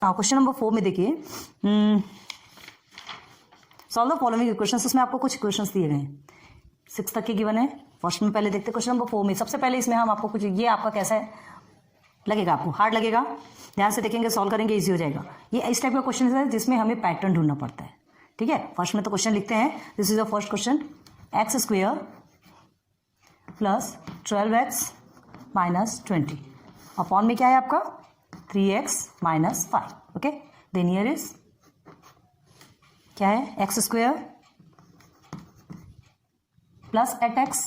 Question number 4 में देखिए, solve the following equations. इसमें आपको कुछ इक्वेशंस दिए गए हैं, 6 तक के गिवन है। फर्स्ट में पहले देखते हैं क्वेश्चन नंबर 4 में। सबसे पहले इसमें हम आपको कुछ, ये आपका कैसा है लगेगा, आपको हार्ड लगेगा, ध्यान से देखेंगे, सॉल्व करेंगे, इजी हो जाएगा। ये इस टाइप का क्वेश्चन है जिसमें हमें पैटर्न ढूंढना पड़ता है। ठीक है, फर्स्ट में तो क्वेश्चन लिखते हैं, this is the first question, x square plus 12x minus 20 upon में क्या है आपका 3x minus 5। Okay, then here is क्या है, x square plus 8x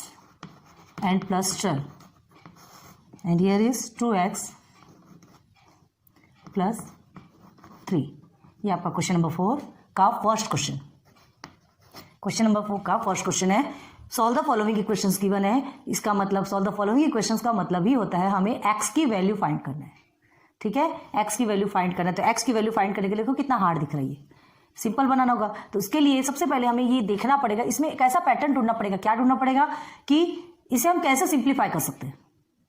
and plus 12 and here is 2x plus 3। ये आपका क्वेश्चन नंबर 4 का फर्स्ट क्वेश्चन। क्वेश्चन नंबर 4 का फर्स्ट क्वेश्चन है, solve the following equations given है। इसका मतलब सॉल्व द फॉलोइंग इक्वेशंस का मतलब ही होता है हमें x की वैल्यू फाइंड करना है। ठीक है, x की वैल्यू फाइंड करना है। तो x की वैल्यू फाइंड करने के लिए देखो कितना हार्ड दिख रहा है, ये सिंपल बनाना होगा। तो उसके लिए सबसे पहले हमें ये देखना पड़ेगा, इसमें एक ऐसा पैटर्न ढूंढना पड़ेगा। क्या ढूंढना पड़ेगा कि इसे हम कैसे सिंप्लीफाई कर सकते हैं।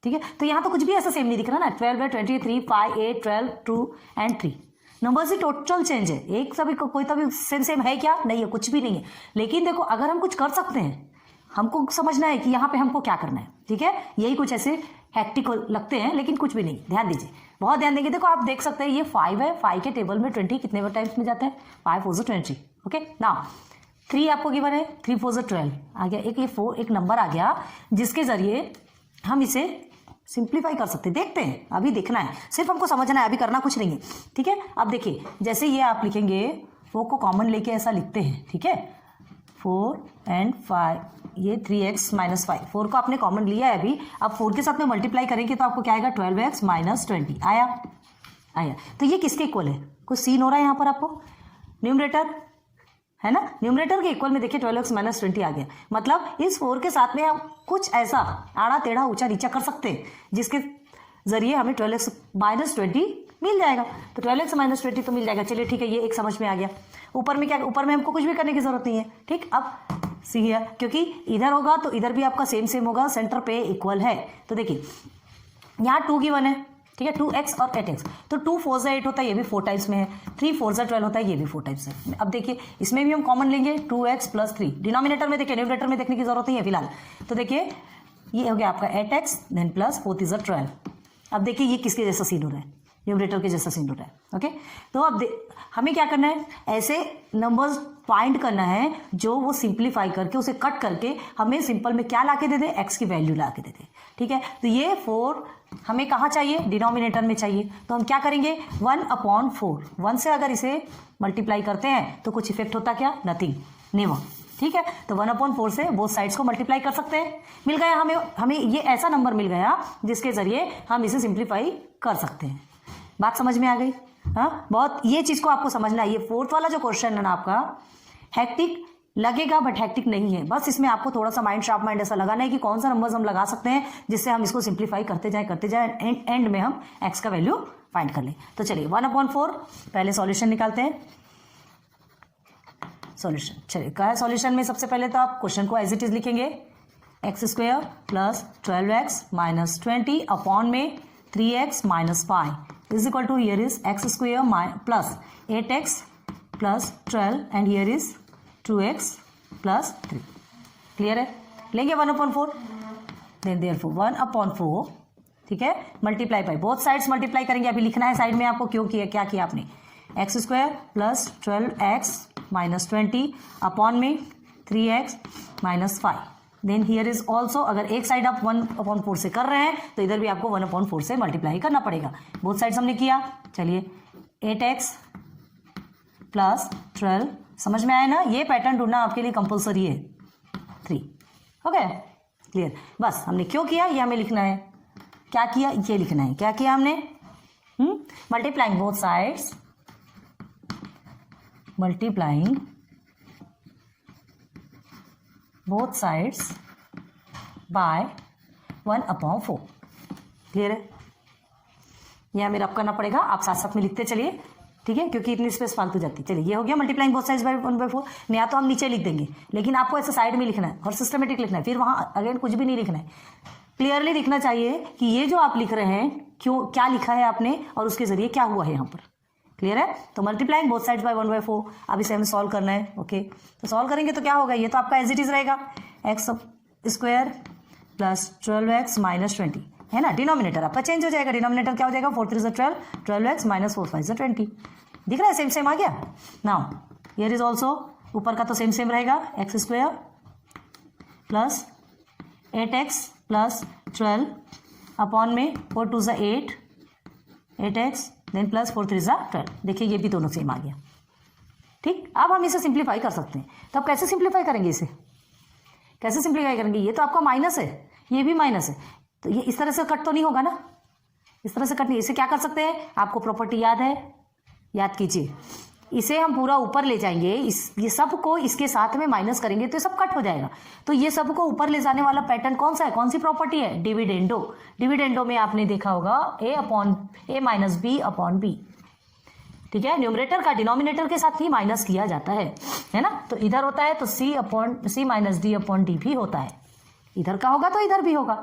ठीक है, तो यहाँ तो कुछ भी ऐसा सेम नहीं दिख रहा ना, 12 है, 23, 5, 8, 12, 2 and 3 numbers he total change है। एक सभी कोई तो भी सेम है क्या, नहीं है, कुछ भी नहीं है। लेकिन देखो अगर हम कुछ कर सकते हैं, हमको समझना है कि यहाँ पे हमको क्या करना है। ठीक है, यही कुछ ऐसे हैक्टिक लगते हैं लेकिन कुछ भी नहीं। ध्यान दीजिए, बहुत ध्यान देंगे। देखो आप देख सकते हैं ये 5 है, 5 के टेबल में 20 कितने टाइम्स में जाता है, 5 4 20। ओके, नाउ 3 आपको गिवन है, 3 4 12 आ गया। एक ये 4 एक नंबर आ गया जिसके जरिए हम इसे सिंप्लीफाई कर सकते हैं। देखते हैं, अभी देखना है, सिर्फ हमको समझना है, अभी करना कुछ नहीं है। ठीक है, अब देखिए जैसे ये आप लिखेंगे 4 को कॉमन लेके ऐसा लिखते हैं। ठीक है, 4 एंड 5, ये 3x माइनस 5, 4 को आपने कॉमन लिया है अभी। अब 4 के साथ में मल्टीप्लाई करेंगे तो आपको क्या आएगा, 12x माइनस 20 आया। तो ये किसके इक्वल है, कुछ सीन हो रहा है यहाँ पर आपको, न्यूमरेटर है ना, न्यूमरेटर के इक्वल में देखिए 12x माइनस 20 आ गया। मतलब इस 4 के साथ में हम कुछ ऐसा आड़ा टेढ़ा ऊंचा नीचा कर सकते हैं जिसके जरिए हमें 12x माइनस 20 मिल जाएगा। तो 12x माइनस 20 तो मिल जाएगा। चलिए ठीक है, ये एक समझ में आ गया। ऊपर में क्या, ऊपर में हमको कुछ भी करने की जरूरत नहीं है। ठीक, अब सी है, क्योंकि इधर होगा तो इधर भी आपका सेम होगा, सेंटर पे इक्वल है। तो देखिए यहाँ 2 गिवन है। ठीक है, 2x और 8x, तो 2 4 से 8 होता है, ये भी 4 टाइम्स में है। 3 4 से 12 होता है, ये भी 4 टाइम्स है। अब देखिए इसमें भी हम कॉमन लेंगे 2x प्लस 3। डिनोमिनेटर में देखिए, न्यूमरेटर में देखने की जरूरत नहीं है फिलहाल। तो देखिए ये हो गया आपका 8x देन प्लस 4 3 12। अब देखिए ये किसके जैसा सीन हो रहा है, न्यूमरेटर के जैसा सीन हो रहा है। ओके, तो अब हमें क्या करना है, ऐसे नंबर्स फाइंड करना है जो वो सिंप्लीफाई करके उसे कट करके हमें सिंपल में क्या ला के दे दे, एक्स की वैल्यू ला के दे दे। ठीक है, तो ये 4 हमें कहाँ चाहिए, डिनोमिनेटर में चाहिए। तो हम क्या करेंगे, 1/4, 1 से अगर इसे मल्टीप्लाई करते हैं तो कुछ इफेक्ट होता क्या, नथिंग, नेवर। ठीक है, तो 1/4 से बोथ साइड्स को मल्टीप्लाई कर सकते हैं। मिल गया हमें ये ऐसा नंबर मिल गया जिसके जरिए हम इसे सिंप्लीफाई कर सकते हैं। बात समझ में आ गई। हाँ, बहुत ये चीज को आपको समझना है। ये 4th वाला जो क्वेश्चन है ना आपका, हैक्टिक लगेगा बट हैक्टिक नहीं है। बस इसमें आपको थोड़ा सा माइंड, शार्प माइंड ऐसा लगाना है कि कौन सा नंबर्स हम लगा सकते हैं जिससे हम इसको सिंप्लीफाई करते जाए एंड में हम एक्स का वैल्यू फाइंड कर लें। तो चलिए 1/4 पहले सॉल्यूशन निकालते हैं। सॉल्यूशन, चलिए क्या है सॉल्यूशन में, सबसे पहले तो आप क्वेश्चन को एज इट इज लिखेंगे, x square plus 12x minus 20 upon में 3x minus 5 is equal to, here is x square plus 8x plus 12 and here is 2x plus 3। Clear है, लेंगे 1/4 देन देयरफॉर 1/4। ठीक है, multiply by both sides multiply करेंगे। अभी लिखना है side में आपको, क्यों किया, क्या किया आपने, x square plus 12x minus 20 upon में 3x minus 5। Then here is also, अगर एक साइड आप 1/4 से कर रहे हैं तो इधर भी आपको 1/4 से मल्टीप्लाई करना पड़ेगा। बोथ साइड्स हमने किया। चलिए 8x प्लस 12, समझ में आया ना, ये पैटर्न ढूंढना आपके लिए कंपल्सरी है। 3 हो गया, क्लियर। बस हमने क्यों किया ये हमें लिखना है, क्या किया ये लिखना है। क्या किया हमने, multiplying both sides, multiplying both sides by 1/4। Clear है, यह हमें रब करना पड़ेगा, आप साथ साथ में लिखते चलिए। ठीक है, क्योंकि इतनी स्पेस फालतू जाती है। चलिए ये हो गया मल्टीप्लाइंग बोथ साइड्स बाय 1/4। या तो हम नीचे लिख देंगे, लेकिन आपको ऐसे साइड में लिखना है और सिस्टमेटिक लिखना है, फिर वहां अगेन कुछ भी नहीं लिखना है। क्लियरली दिखना चाहिए कि ये जो आप लिख रहे हैं क्यों, क्या लिखा है आपने और उसके जरिए क्या हुआ है यहाँ पर। क्लियर है? तो मल्टीप्लाइंग बोथ साइड्स बाय 1/4। अब इसे हमें सॉल्व करना है। ओके, तो सॉल्व करेंगे तो क्या होगा, ये तो आपका एज इट इज रहेगा, x square plus 12x minus 20 है ना। डिनोमिनेटर आपका चेंज हो जाएगा, डिनोमिनेटर क्या हो जाएगा, 4 3 = 12, 12x माइनस 4 5 = 20। दिख रहा है, सेम सेम आ गया। नाउ हियर इज ऑल्सो, ऊपर का तो सेम सेम रहेगा, x square plus 8x plus 12 upon में 4 2 = 8, 8x देन प्लस 4 3 = 12। देखिए ये भी दोनों सेम आ गया। ठीक, अब हम इसे सिंप्लीफाई कर सकते हैं। तो अब कैसे सिंप्लीफाई करेंगे, इसे कैसे सिंप्लीफाई करेंगे, ये तो आपका माइनस है, ये भी माइनस है, तो ये इस तरह से कट तो नहीं होगा ना, इस तरह से कट नहीं। इसे क्या कर सकते हैं, आपको प्रॉपर्टी याद है, याद कीजिए, इसे हम पूरा ऊपर ले जाएंगे, ये सब को इसके साथ में माइनस करेंगे तो ये सब कट हो जाएगा। तो ये सब को ऊपर ले जाने वाला पैटर्न कौन सा है, कौन सी प्रॉपर्टी है, डिविडेंडो। डिविडेंडो में आपने देखा होगा a minus b upon b. ठीक है, न्यूमरेटर का डिनोमिनेटर के साथ ही माइनस किया जाता है ना। तो इधर होता है तो c minus D upon D भी होता है, इधर का होगा तो इधर भी होगा।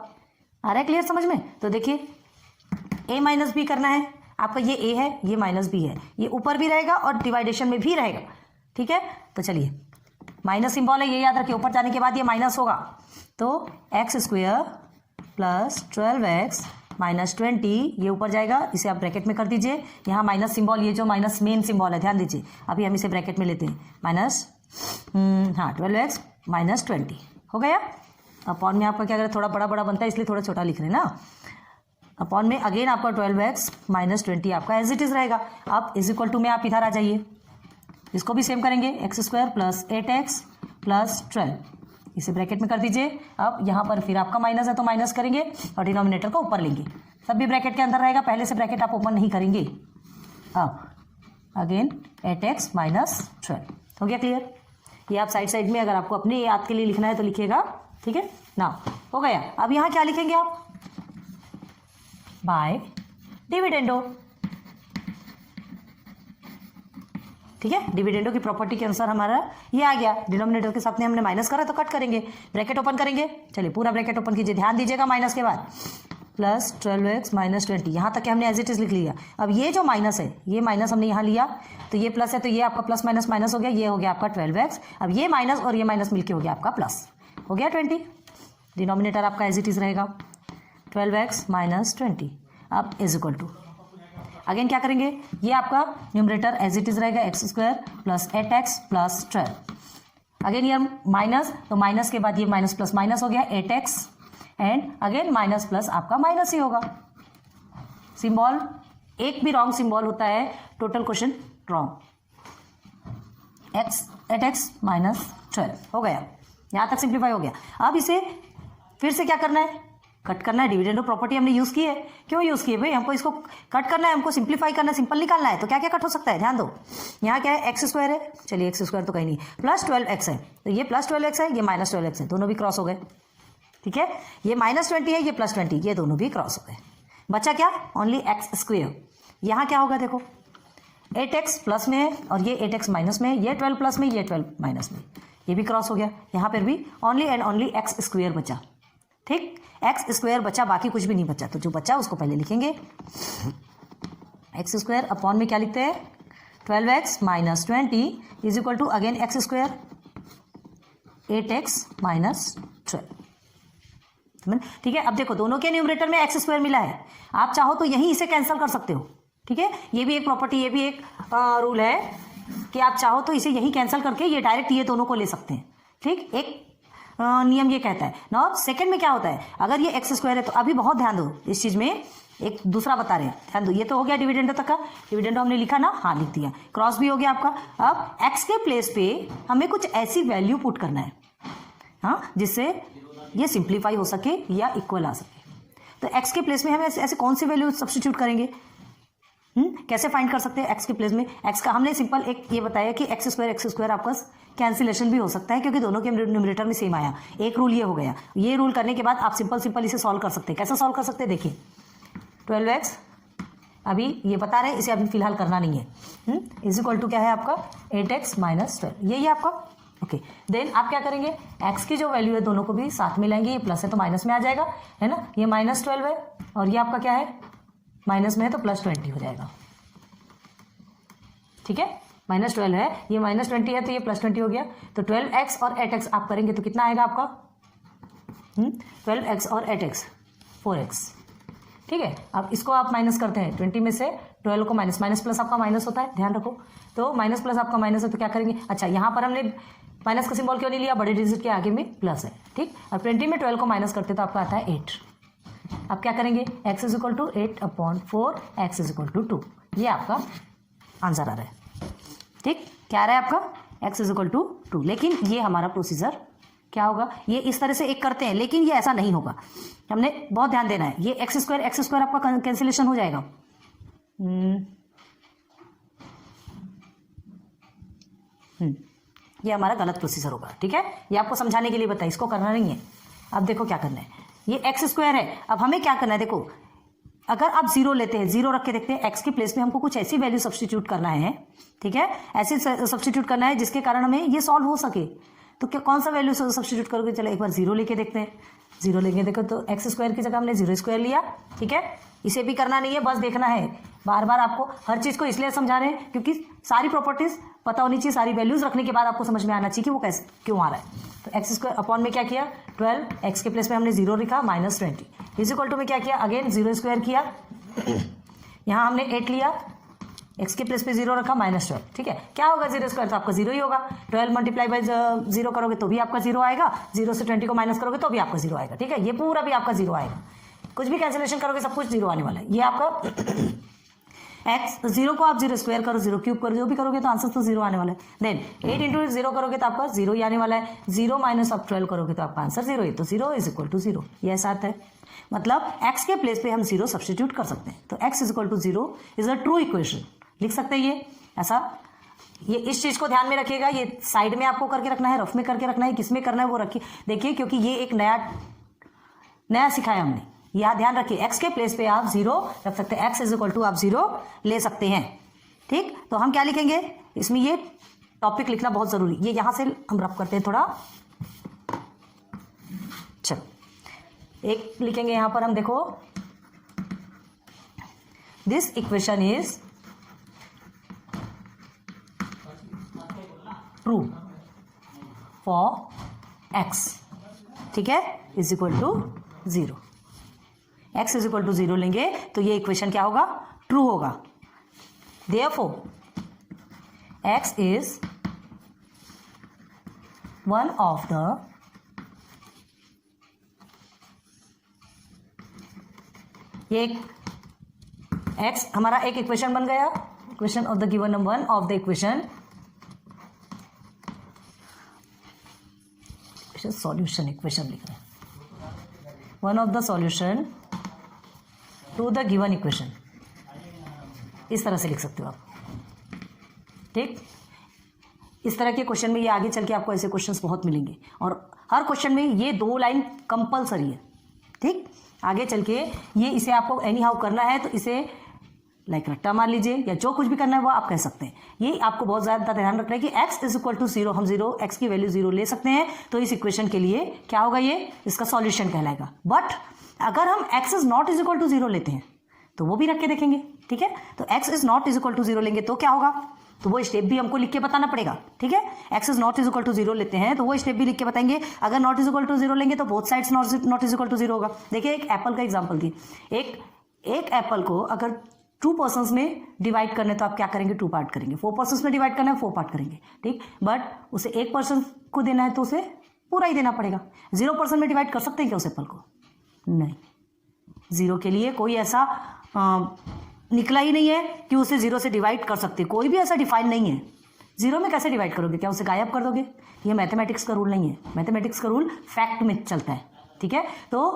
आ रहा है क्लियर समझ में? तो देखिए a माइनस बी करना है आपका, ये a है, ये माइनस बी है, ये ऊपर भी रहेगा और डिवाइडेशन में भी रहेगा। ठीक है, तो चलिए माइनस सिंबल है, ये याद रखिए, ऊपर जाने के बाद ये माइनस होगा। तो x square plus 12x minus 20, ये ऊपर जाएगा, इसे आप ब्रैकेट में कर दीजिए। यहाँ माइनस सिंबल, ये जो माइनस मेन सिंबल है, ध्यान दीजिए, अभी हम इसे ब्रैकेट में लेते हैं, माइनस 12x माइनस 20 हो गया। अपॉन में आपका क्या करें, थोड़ा बड़ा बड़ा बनता है इसलिए थोड़ा छोटा लिख रहे हैं ना। अपॉन में अगेन आपका 12x माइनस 20 आपका एज इट इज रहेगा। अब इज इक्वल टू में आप इधर आ जाइए, इसको भी सेम करेंगे, x square plus 8x plus 12, इसे ब्रैकेट में कर दीजिए। अब यहाँ पर फिर आपका माइनस है तो माइनस करेंगे और डिनोमिनेटर को ऊपर लेंगे, सब भी ब्रैकेट के अंदर रहेगा, पहले से ब्रैकेट आप ओपन नहीं करेंगे। अब अगेन 8x माइनस 12 हो गया क्लियर। ये आप साइड में अगर आपको अपने याद के लिए लिखना है तो लिखिएगा। ठीक है ना, हो गया। अब यहाँ क्या लिखेंगे आप, बाय डिविडेंडो। ठीक है, डिविडेंडो की प्रॉपर्टी के अनुसार हमारा ये आ गया, डिनोमिनेटर के साथ में हमने माइनस करा तो कट करेंगे, ब्रैकेट ओपन करेंगे। चलिए पूरा ब्रैकेट ओपन कीजिए, ध्यान दीजिएगा, माइनस के बाद प्लस 12x माइनस 20, यहाँ तक हमने एज इट इज लिख लिया। अब ये जो माइनस है, ये माइनस हमने यहाँ लिया तो ये प्लस है, तो ये आपका प्लस माइनस माइनस हो गया, ये हो गया आपका 12x। अब ये माइनस और ये माइनस मिलके हो गया आपका प्लस, हो गया 20। डिनोमिनेटर आपका एज इट इज रहेगा 12x माइनस 20। अब इज इक्वल टू अगेन क्या करेंगे, ये आपका न्यूमरेटर एज इट इज रहेगा, x square plus 8x plus 12। Again ये माइनस, तो माइनस के बाद ये माइनस प्लस माइनस हो गया 8x and again minus plus आपका माइनस ही होगा। सिंबल एक भी रॉन्ग सिंबल होता है, total question wrong. 8x minus 12 हो गया, यहाँ तक सिंप्लीफाई हो गया। अब इसे फिर से क्या करना है, कट करना है। डिविडेंडो प्रॉपर्टी हमने यूज़ की है, क्यों यूज़ की है भाई, हमको इसको कट करना है, हमको सिंप्लीफाई करना है, सिंपल निकालना है। तो क्या क्या कट हो सकता है, ध्यान दो। यहाँ क्या है, एक्स स्क्वायर है, चलिए एक्स स्क्वायर तो कहीं नहीं, प्लस 12x है, तो ये प्लस 12x है, ये माइनस 12x है, दोनों भी क्रॉस हो गए। ठीक है, ये माइनस 20 है, ये प्लस 20, ये दोनों भी क्रॉस हो गए। बचा क्या, ओनली एक्स स्क्वायर। यहाँ क्या होगा देखो, 8x प्लस में है और ये 8x माइनस में है, ये 12 प्लस में, ये 12 माइनस में, ये भी क्रॉस हो गया। यहाँ पर भी only and only x square बचा। ठीक, एक्स स्क्वायर बचा, बाकी कुछ भी नहीं बचा, तो जो बचा उसको पहले लिखेंगे। एक्स स्क्वायर अपॉन में क्या लिखते हैं, 12x minus 20 is equal to again x square 8x minus 12। ठीक है, अब देखो दोनों के न्यूमरेटर में एक्स स्क्वायर मिला है, आप चाहो तो यहीं इसे कैंसिल कर सकते हो। ठीक है, ये भी एक प्रॉपर्टी, ये भी एक रूल है कि आप चाहो तो इसे यहीं कैंसिल करके ये डायरेक्ट ये दोनों को ले सकते हैं। ठीक, एक नियम ये कहता है ना। सेकंड में क्या होता है, अगर ये एक्स स्क्वायर है तो अभी बहुत ध्यान दो इस चीज में, एक दूसरा बता रहे हैं, ध्यान दो। ये तो हो गया डिविडेंडो तक का, डिविडेंडो हमने लिखा ना, हाँ लिख दिया, क्रॉस भी हो गया आपका। अब एक्स के प्लेस पे हमें कुछ ऐसी वैल्यू पुट करना है, हाँ, जिससे ये सिंप्लीफाई हो सके या इक्वल आ सके। तो एक्स के प्लेस में हम ऐसे कौन सी वैल्यू सब्स्टिट्यूट करेंगे, कैसे फाइंड कर सकते हैं एक्स के प्लेस में। एक्स का हमने सिंपल एक ये बताया कि एक्स स्क्वायर आपका कैंसिलेशन भी हो सकता है, क्योंकि दोनों के न्यूमरेटर में सेम आया। एक रूल ये हो गया, ये रूल करने के बाद आप सिंपल इसे सॉल्व कर सकते हैं। कैसे सॉल्व कर सकते हैं, देखिए 12x अभी ये बता रहे हैं, इसे अभी फिलहाल करना नहीं है। इज इक्वल टू क्या है आपका 8x माइनस 12, यही है आपका। ओके, देन आप क्या करेंगे, x की जो वैल्यू है दोनों को भी साथ में लाएंगे, ये प्लस है तो माइनस में आ जाएगा, है ना। ये माइनस 12 है और ये आपका क्या है, माइनस में है तो प्लस 20 हो जाएगा। ठीक है, -12 है, ये -20 है तो ये +20 हो गया। तो 12x और 8x आप करेंगे तो कितना आएगा आपका? 12x और 8x 4x, ठीक है। अब इसको आप माइनस करते हैं, 20 में से 12 को माइनस, माइनस प्लस आपका माइनस होता है, ध्यान रखो। तो माइनस प्लस आपका माइनस है तो क्या करेंगे? अच्छा, यहाँ पर हमने माइनस का सिंबल क्यों नहीं लिया? बड़े डिजिट के आगे में प्लस है, ठीक। अब 20 में 12 को माइनस करते तो आपका आता है 8। अब क्या करेंगे? x is equal to 8/4, x is equal to 2, ये आपका आंसर आ रहा है, ठीक। क्या आ रहा है आपका? x is equal to 2। लेकिन ये हमारा प्रोसीजर क्या होगा? ये इस तरह से एक करते हैं, लेकिन ये ऐसा नहीं होगा, हमने बहुत ध्यान देना है। ये x स्क्वायर आपका कैंसिलेशन हो जाएगा। ये हमारा गलत प्रोसीजर होगा, ठीक है। ये आपको समझाने के लिए बताइए, इसको करना नहीं है। अब देखो क्या करना है, ये x स्क्वायर है। अब हमें क्या करना है? देखो, अगर आप 0 लेते हैं, 0 रख के देखते हैं, x के प्लेस में हमको कुछ ऐसी वैल्यू सब्स्टिट्यूट करना है, ठीक है, ऐसे सब्स्टिट्यूट करना है जिसके कारण हमें ये सॉल्व हो सके। तो क्या कौन सा वैल्यू सब्स्टिट्यूट करोगे? चलो एक बार 0 लेके देखते हैं। 0 लेके देखो तो x स्क्वायर की जगह हमने 0 स्क्वायर लिया, ठीक है। इसे भी करना नहीं है, बस देखना है। बार बार आपको हर चीज़ को इसलिए समझा रहे हैं क्योंकि सारी प्रॉपर्टीज पता होनी चाहिए, सारी वैल्यूज रखने के बाद आपको समझ में आना चाहिए कि वो कैसे क्यों आ रहा है। तो एक्स स्क्वायर अपॉन में क्या किया? 12, एक्स के प्लेस में हमने 0 लिखा, -20 इज इक्वल टू में क्या किया? अगेन 0 स्क्वायर किया, यहाँ हमने 8 लिया, एक्स के प्लेस पे 0 रखा, -12, ठीक है। क्या होगा? 0 स्क्वायर तो आपका 0 ही होगा। 12 मल्टीप्लाई बाय 0 करोगे तो भी आपका 0 आएगा, 0 से 20 को माइनस करोगे तो भी आपका 0 आएगा, ठीक है। ये पूरा भी आपका 0 आएगा, कुछ भी कैंसिलेशन करोगे सब कुछ 0 आने वाला है। ये आपका x 0 को आप 0 स्क्वायर करो, 0 क्यूब करो, जो भी करोगे तो आंसर तो 0 आने वाला है। देन 8 इंटू 0 करोगे तो आपका 0 ही आने वाला है। 0 माइनस आप 12 करोगे तो आपका आंसर 0 है, तो 0 इज इक्वल टू 0, ये ऐसा आता है। मतलब x के प्लेस पे हम 0 सब्स्टिट्यूट कर सकते हैं, तो x is equal to 0 is a true equation, लिख सकते हैं ये ऐसा। ये इस चीज को ध्यान में रखिएगा, ये साइड में आपको करके रखना है, रफ में करके रखना है, किस में करना है वो रखिए, देखिए, क्योंकि ये एक नया सिखाया हमने। यह ध्यान रखिए, x के प्लेस पे आप 0 रख सकते हैं, x इज इक्वल टू आप 0 ले सकते हैं, ठीक। तो हम क्या लिखेंगे इसमें? ये टॉपिक लिखना बहुत जरूरी, ये यहां से हम रफ करते हैं थोड़ा। चलो एक लिखेंगे यहां पर हम, देखो, this equation is true for x, ठीक है, is equal to 0। x is equal to 0 लेंगे तो ये इक्वेशन क्या होगा? ट्रू होगा। Therefore x is one of the x हमारा एक इक्वेशन बन गया, equation of the given number, one of the equation, solution, equation लिख रहे हैं, one of the solution to the given equation, इस तरह से लिख सकते हो आप, ठीक। इस तरह के क्वेश्चन में ये आगे चल के आपको ऐसे क्वेश्चंस बहुत मिलेंगे, और हर क्वेश्चन में ये 2 लाइन कंपलसरी है, ठीक। आगे चल के ये इसे आपको एनी हाउ करना है तो इसे लाइक रट्टा मार लीजिए, या जो कुछ भी करना है वो आप कह सकते हैं। ये आपको बहुत ज़्यादा ध्यान रखना है कि x इज इक्वल टू 0, हम 0 x की वैल्यू 0 ले सकते हैं, तो इस इक्वेशन के लिए क्या होगा? ये इसका सॉल्यूशन कहलाएगा। बट अगर हम x is not is equal to 0 लेते हैं तो वो भी रख के देखेंगे, ठीक है। तो x is not is equal to 0 लेंगे तो क्या होगा? तो वो स्टेप भी हमको लिख के बताना पड़ेगा, ठीक है। x is not is equal to 0 लेते हैं तो वो स्टेप भी लिख के बताएंगे। अगर नॉट इज इक्वल टू 0 लेंगे तो both sides not is equal to 0 होगा। देखिए, एक एप्पल का एग्जाम्पल दिए, एक एप्पल को अगर 2 पर्सन्स में डिवाइड करने तो आप क्या करेंगे? 2 पार्ट करेंगे। 4 पर्सन्स में डिवाइड करना है, 4 पार्ट करेंगे, ठीक। बट उसे 1 पर्सन को देना है तो उसे पूरा ही देना पड़ेगा। 0% में डिवाइड कर सकते हैं क्या उस एप्पल को? नहीं, 0 के लिए कोई ऐसा निकला ही नहीं है कि उसे 0 से डिवाइड कर सकते, कोई भी ऐसा डिफाइन नहीं है। 0 में कैसे डिवाइड करोगे? क्या उसे गायब कर दोगे? ये मैथमेटिक्स का रूल नहीं है, मैथमेटिक्स का रूल फैक्ट में चलता है, ठीक है। तो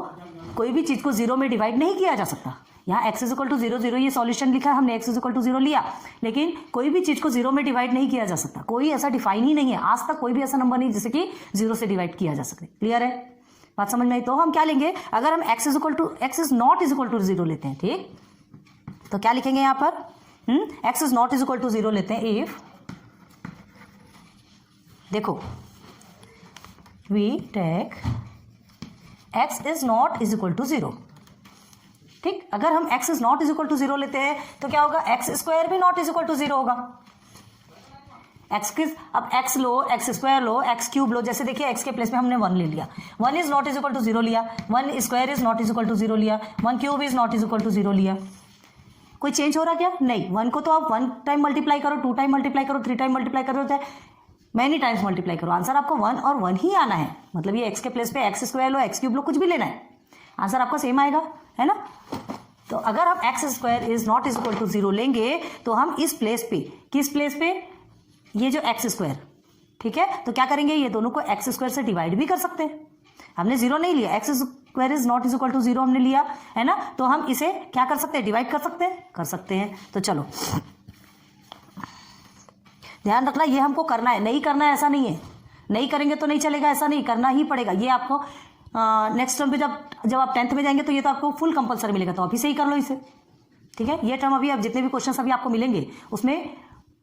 कोई भी चीज़ को 0 में डिवाइड नहीं किया जा सकता। यहाँ x इज इक्वल टू 0 0 ये सॉल्यूशन लिखा है हमने, x इज इक्वल टू 0 लिया, लेकिन कोई भी चीज़ को 0 में डिवाइड नहीं किया जा सकता। कोई ऐसा डिफाइन ही नहीं है, आज तक कोई भी ऐसा नंबर नहीं जिसे कि 0 से डिवाइड किया जा सके। क्लियर है? बात समझ में आई? तो हम क्या लेंगे? अगर हम x is not is equal to 0 लेते हैं, ठीक, तो क्या लिखेंगे यहाँ पर? x is not is equal to 0 लेते हैं इफ, देखो, we take x is not is equal to 0, ठीक। अगर हम x is not is equal to 0 लेते हैं तो क्या होगा? x स्क्वायर भी नॉट इज इक्वल टू 0 होगा, एक्स किस, अब एक्स लो, एक्स स्क्वायर लो, एक्स क्यूब लो, जैसे देखिए एक्स के प्लेस में हमने 1 ले लिया, 1 is not is equal to 0 लिया, 1 square is not is equal to 0 लिया, 1 cube is not is equal to 0 लिया। कोई चेंज हो रहा क्या? नहीं। 1 को तो आप 1 टाइम मल्टीप्लाई करो, 2 टाइम मल्टीप्लाई करो, 3 टाइम मल्टीप्लाई करो, चाहे मैनी टाइम्स मल्टीप्लाई करो, आंसर आपको 1 और 1 ही आना है। मतलब ये एक्स के प्लेस पे एक्स स्क्वायर लो, एक्स क्यूब लो, कुछ भी लेना है, आंसर आपका सेम आएगा, है ना। तो अगर हम x square is not is equal to 0 लेंगे तो हम इस प्लेस पे, किस प्लेस पे, ये जो एक्स स्क्वायर, ठीक है, तो क्या करेंगे, ये दोनों को एक्स स्क्वायर से डिवाइड भी कर सकते हैं। हमने 0 नहीं लिया, x square is not is equal to 0 हमने लिया, है ना, तो हम इसे क्या कर सकते हैं, डिवाइड कर सकते हैं। तो चलो ध्यान रखना, ये हमको करना है, नहीं करना है ऐसा नहीं है, नहीं करेंगे तो नहीं चलेगा, ऐसा नहीं, करना ही पड़ेगा। ये आपको नेक्स्ट टर्म पे जब आप 10th में जाएंगे तो ये तो आपको फुल कंपलसरी मिलेगा, तो अभी से ही कर लो इसे, ठीक है। ये टर्म अभी आप जितने भी क्वेश्चन अभी आपको मिलेंगे उसमें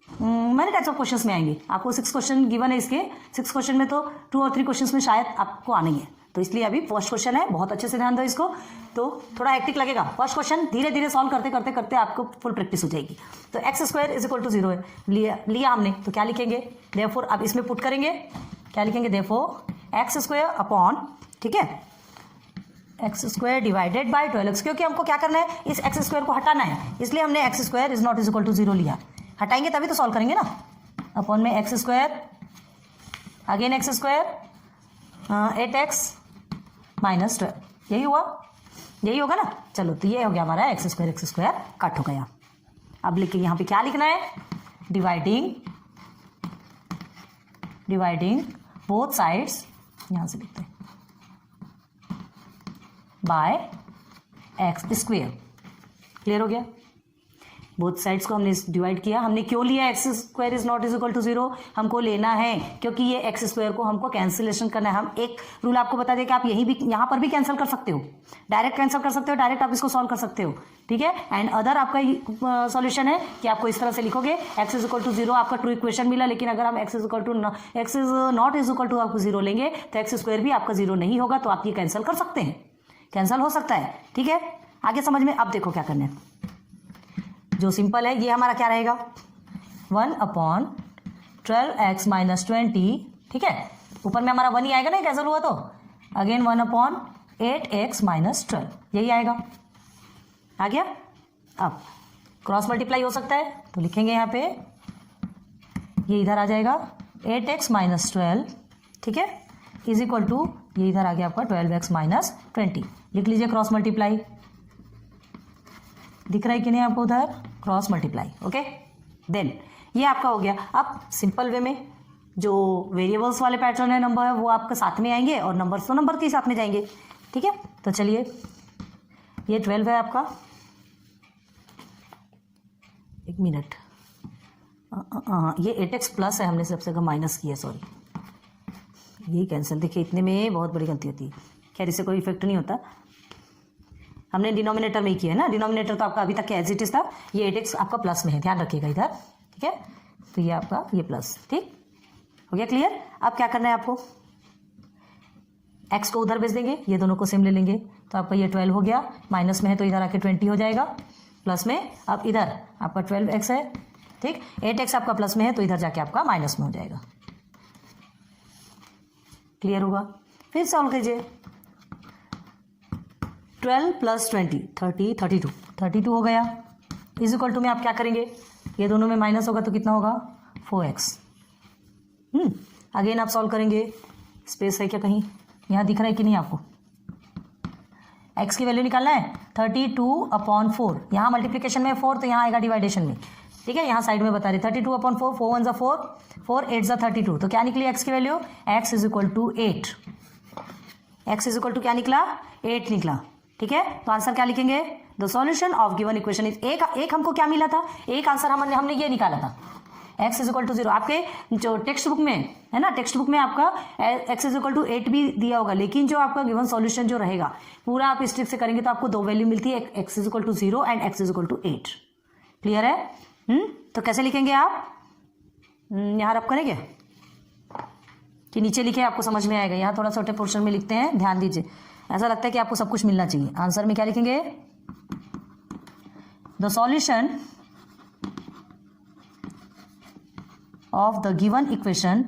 मैनी टाइप्स ऑफ क्वेश्चंस में आएंगे। आपको 6 क्वेश्चन गिवन है, इसके 6 क्वेश्चन में तो 2 और 3 क्वेश्चंस में शायद आपको आने ही है, तो इसलिए अभी फर्स्ट क्वेश्चन है, बहुत अच्छे से ध्यान दो इसको, तो थोड़ा हेक्टिक लगेगा। फर्स्ट क्वेश्चन धीरे धीरे सॉल्व करते करते करते आपको फुल प्रैक्टिस हो जाएगी। तो x square is equal to 0 है, लिया हमने, तो क्या लिखेंगे, देयरफॉर, अब इसमें पुट करेंगे, क्या लिखेंगे, देयरफॉर एक्स स्क्वायर अपॉन, ठीक है, x square divided by 12x, क्योंकि हमको क्या करना है, इस एक्स स्क्वायर को हटाना है, इसलिए हमने x square is not is equal to 0 लिया। हटाएंगे तभी तो सॉल्व करेंगे ना। अपॉन में x square, again x square, 8x minus 12, यही हुआ, यही होगा ना। चलो, तो ये हो गया हमारा एक्स स्क्वायर कट हो गया। अब लिखिए यहाँ पे क्या लिखना है, डिवाइडिंग बोथ साइड्स, यहाँ से लिखते हैं, बाय एक्स स्क्वायर। क्लियर हो गया, बोथ साइड्स को हमने डिवाइड किया। हमने क्यों लिया x square is not is equal to 0, हमको लेना है क्योंकि ये एक्स स्क्वायर को हमको कैंसिलेशन करना है। हम एक रूल आपको बता दें कि आप यही भी यहाँ पर भी कैंसिल कर सकते हो, डायरेक्ट कैंसिल कर सकते हो, डायरेक्ट आप इसको सॉल्व कर सकते हो, ठीक है। एंड अदर आपका सॉल्यूशन है कि आपको इस तरह से लिखोगे, एक्स इज इक्वल टू 0 आपका ट्रू इक्वेशन मिला, लेकिन अगर हम x is not is equal to आपको 0 लेंगे तो एक्स स्क्वायर भी आपका 0 नहीं होगा, तो आप ये कैंसिल कर सकते हैं, कैंसिल हो सकता है, ठीक है। आगे समझ में, अब देखो क्या करना है, जो सिंपल है, ये हमारा क्या रहेगा, 1 अपॉन 12x माइनस 20, ठीक है, ऊपर में हमारा 1 ही आएगा ना, कैंसिल हुआ तो, अगेन 1 अपॉन 8x माइनस 12, यही आएगा, आ गया। अब क्रॉस मल्टीप्लाई हो सकता है, तो लिखेंगे यहाँ पे, ये इधर आ जाएगा 8x माइनस 12, ठीक है, इज इक्वल टू, ये इधर आ गया आपका 12x माइनस 20, लिख लीजिए क्रॉस मल्टीप्लाई, दिख रहा है कि नहीं आपको उधर, क्रॉस मल्टीप्लाई, ओके। देन ये आपका हो गया। अब सिंपल वे में जो वेरिएबल्स वाले पैटर्न है, नंबर है, वो आपके साथ में आएंगे और नंबर्स तो नंबर के साथ में जाएंगे, ठीक है। तो चलिए, ये 12 है आपका, एक मिनट, ये 8x प्लस है, हमने सबसे कम माइनस किया, सॉरी, यही कैंसिल, देखिए इतने में बहुत बड़ी गलती होती है, खैर इससे कोई इफेक्ट नहीं होता, हमने डिनोमिनेटर में ही किया है ना, डिनोमिनेटर तो आपका अभी तक एज इट इज था, ये 8x आपका प्लस में है, ध्यान रखिएगा इधर, ठीक है। तो ये आपका ये प्लस, ठीक हो गया, क्लियर। अब क्या करना है आपको, x को उधर भेज देंगे, ये दोनों को सेम ले लेंगे, तो आपका ये 12 हो गया, माइनस में है तो इधर आके 20 हो जाएगा, प्लस में अब इधर आपका 12x है, ठीक, 8x आपका प्लस में है तो इधर जाके आपका माइनस में हो जाएगा, क्लियर होगा। फिर सॉल्व कीजिए, 12 प्लस 20, 30, 32 हो गया, इज इक्वल टू में आप क्या करेंगे, ये दोनों में माइनस होगा तो कितना होगा, 4x। अगेन आप सॉल्व करेंगे, स्पेस है क्या कहीं, यहाँ दिख रहा है कि नहीं आपको, x की वैल्यू निकालना है, 32 अपॉन 4, यहाँ मल्टीप्लीकेशन में 4 तो यहाँ आएगा डिवाइडेशन में, ठीक है, यहाँ साइड में बता रहे 32 अपॉन 4, 4 1 4, 4 8 32, तो क्या निकली x की value, x is equal to 8, x is equal to क्या निकला, 8 निकला, ठीक है। तो आंसर क्या लिखेंगे, the solution of given equation is, एक हमको क्या मिला था, एक आंसर हमने ये निकाला था, x इज इक्वल टू 0, आपके जो टेक्स्ट बुक में है ना, टेक्स्ट बुक में आपका x इज इक्वल टू 8 भी दिया होगा, लेकिन जो आपका गिवन सॉल्यूशन जो रहेगा पूरा आप इस ट्रिक से करेंगे तो आपको 2 वैल्यू मिलती है, x is equal to 0 and x is equal to 8, clear है। तो कैसे लिखेंगे आप, यहाँ रब करेंगे कि नीचे लिखे, आपको समझ में आएगा, यहाँ थोड़ा छोटे पोर्शन में लिखते हैं, ध्यान दीजिए, ऐसा लगता है कि आपको सब कुछ मिलना चाहिए। आंसर में क्या लिखेंगे, the solution of the given equation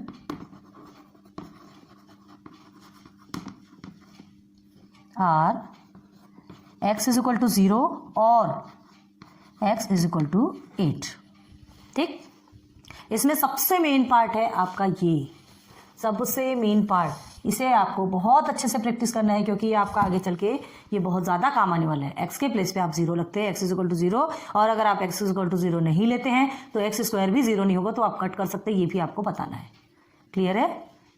are x is equal to 0 और x इज इक्वल टू 8। ठीक, इसमें सबसे मेन पार्ट है आपका ये, सबसे मेन पार्ट, इसे आपको बहुत अच्छे से प्रैक्टिस करना है क्योंकि ये आपका आगे चल के ये बहुत ज़्यादा काम आने वाला है। x के प्लेस पे आप 0 लगते हैं, x इज इक्वल टू 0, और अगर आप x इज इक्वल टू 0 नहीं लेते हैं तो x स्क्वायर भी 0 नहीं होगा, तो आप कट कर सकते हैं, ये भी आपको बताना है। क्लियर है?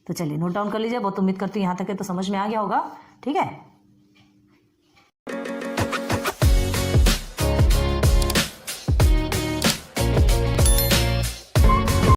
तो चलिए नोट डाउन कर लीजिए। बहुत उम्मीद करती हूँ यहाँ तक है तो समझ में आ गया होगा। ठीक है।